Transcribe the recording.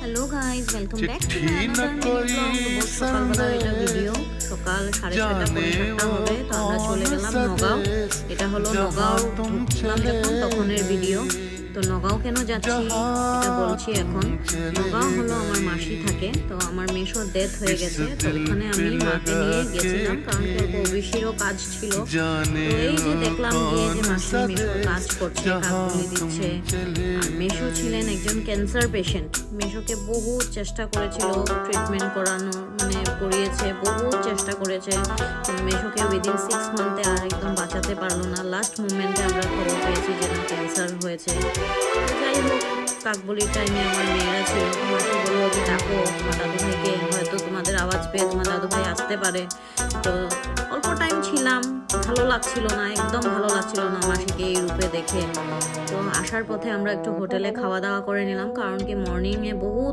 Hello guys welcome back to another blog. সকালবেলার এটা video, সকাল 6:30 হবে। তো আমরা চলে গেলাম নগাঁও। এটা হলো নগাঁও ঢুকলাম যখন তখনের ভিডিও। তো নগাঁও কেন যাচ্ছি এটা বলছি এখন। নগাঁও হলো আমার মাসি থাকে, তো আমার মেশোর ডেথ হয়ে গেছে। তো ওখানে আমি মাকে নিয়ে গেছিলাম, কারণ ওবিসিরও কাজ ছিল। তো এই যে দেখলাম গিয়ে যে মাসি মেশোর কাজ করছে, কাকুলি দিচ্ছে। আর মেশো ছিলেন একজন ক্যান্সার পেশেন্ট। মেশোকে বহু চেষ্টা করেছিল ট্রিটমেন্ট করানোর, মানে করিয়েছে, বহু চেষ্টা করেছে। মেশোকে উইদিন 6 মান্থে আর একদম বাঁচাতে পারলো না। লাস্ট মুভমেন্টে আমরা খবর পেয়েছি যে না, ক্যান্সার হয়েছে। যাই হোক, কাকবলির টাইমে আমার মেয়েরা ছিল। মাসি বললো যে ডাকো তোমার দাদু ভাইকে, হয়তো তোমাদের আওয়াজ পেয়ে তোমার দাদু ভাই আসতে পারে। তো অল্প টাইম ছিলাম, ভালো লাগছিল না, একদম ভালো লাগছিল না মাসিকে এই রূপে দেখে। তো আসার পথে আমরা একটু হোটেলে খাওয়া দাওয়া করে নিলাম, কারণ কি মর্নিংয়ে বহুত